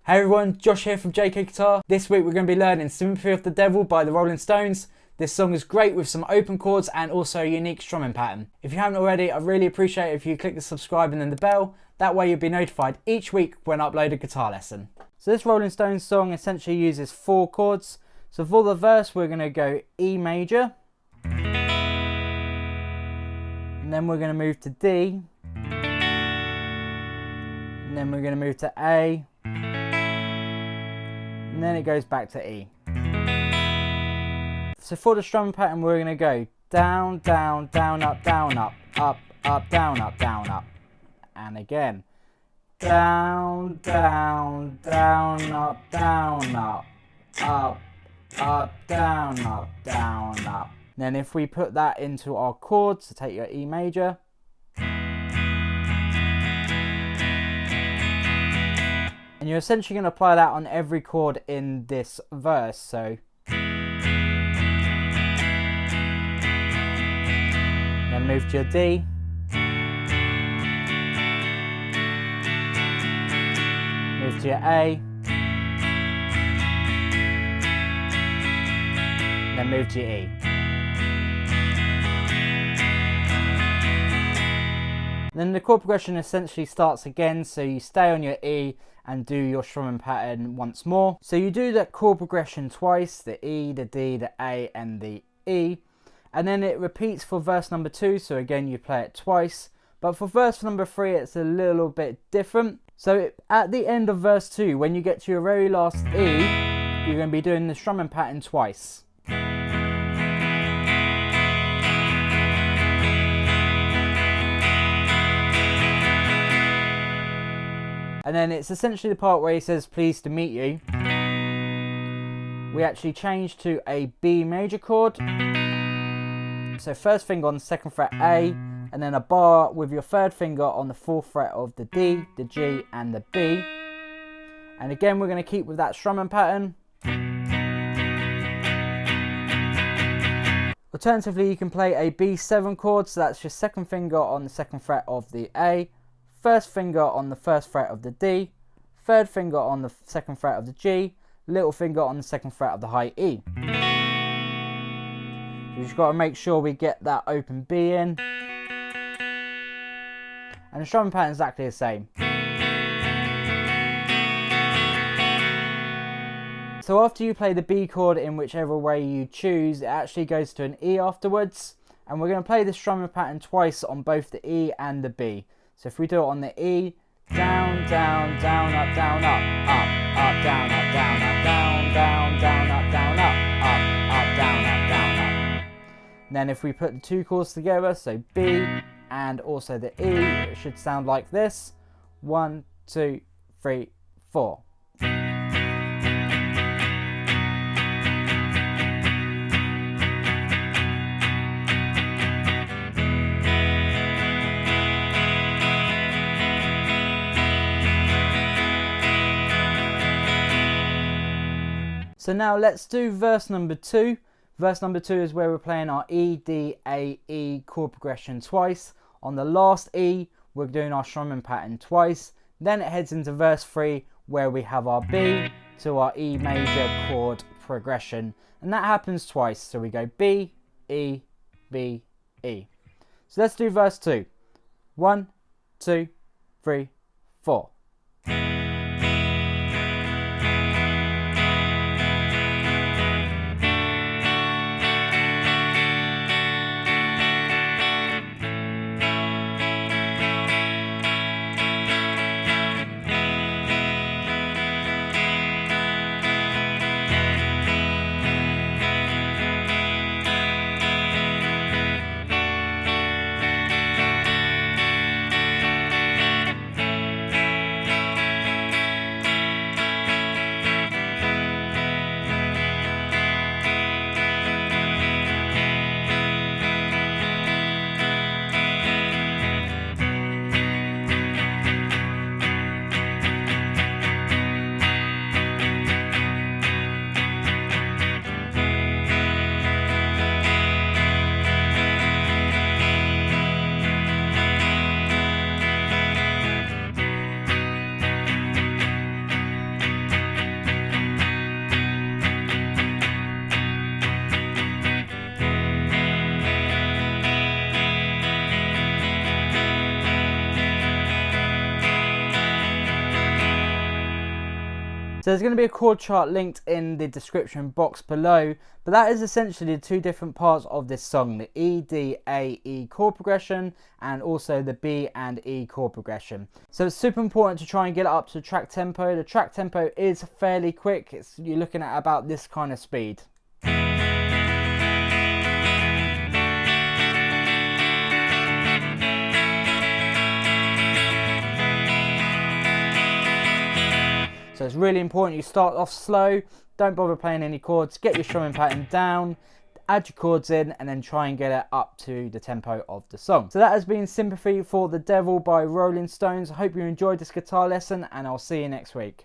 Hey everyone, Josh here from JK Guitar. This week we're going to be learning Sympathy of the Devil by the Rolling Stones. This song is great with some open chords and also a unique strumming pattern. If you haven't already, I'd really appreciate it if you click the subscribe and then the bell. That way you'll be notified each week when I upload a guitar lesson. So this Rolling Stones song essentially uses 4 chords. So for the verse we're going to go E major. And then we're going to move to D. And then we're going to move to A. And then it goes back to E. So for the strumming pattern we're going to go down, down, down, up, down, up, up, up, down, up, down, up. And again. Down, down, down, up, down, up, up, up, down, up, down, up. Then if we put that into our chords, so take your E major. And you're essentially going to apply that on every chord in this verse. So then move to your D. Move to your A. Then move to your E. Then the chord progression essentially starts again, so you stay on your E and do your strumming pattern once more. So you do that chord progression twice, the E, the D, the A and the E. And then it repeats for verse number 2, so again you play it twice. But for verse number 3 it's a little bit different. So at the end of verse 2, when you get to your very last E, you're going to be doing the strumming pattern twice. And then it's essentially the part where he says, pleased to meet you. We actually change to a B major chord. So first finger on the 2nd fret A, and then a bar with your 3rd finger on the 4th fret of the D, the G and the B. And again we're going to keep with that strumming pattern. Alternatively you can play a B7 chord, so that's your 2nd finger on the 2nd fret of the A, 1st finger on the 1st fret of the D, 3rd finger on the 2nd fret of the G, little finger on the 2nd fret of the high E. We've just got to make sure we get that open B in. And the strumming pattern is exactly the same. So after you play the B chord in whichever way you choose, it actually goes to an E afterwards. And we're going to play the strumming pattern twice on both the E and the B. So if we do it on the E, down, down, down, up, down, up, up, up, down, up, down, up, down, down, down, up, down, up, up, up, down, up, down, up. And then if we put the 2 chords together, so B and also the E, it should sound like this. 1, 2, 3, 4. So now let's do verse number 2. Verse number 2 is where we're playing our E, D, A, E chord progression twice. On the last E, we're doing our strumming pattern twice. Then it heads into verse 3 where we have our B to our E major chord progression. And that happens twice. So we go B, E, B, E. So let's do verse 2. 1, 2, 3, 4. So there's going to be a chord chart linked in the description box below, but that is essentially the two different parts of this song, the E, D, A, E chord progression, and also the B and E chord progression. So it's super important to try and get it up to track tempo. The track tempo is fairly quick. You're looking at about this kind of speed. So it's really important you start off slow, don't bother playing any chords, get your strumming pattern down, add your chords in, and then try and get it up to the tempo of the song. So that has been Sympathy for the Devil by Rolling Stones. I hope you enjoyed this guitar lesson, and I'll see you next week.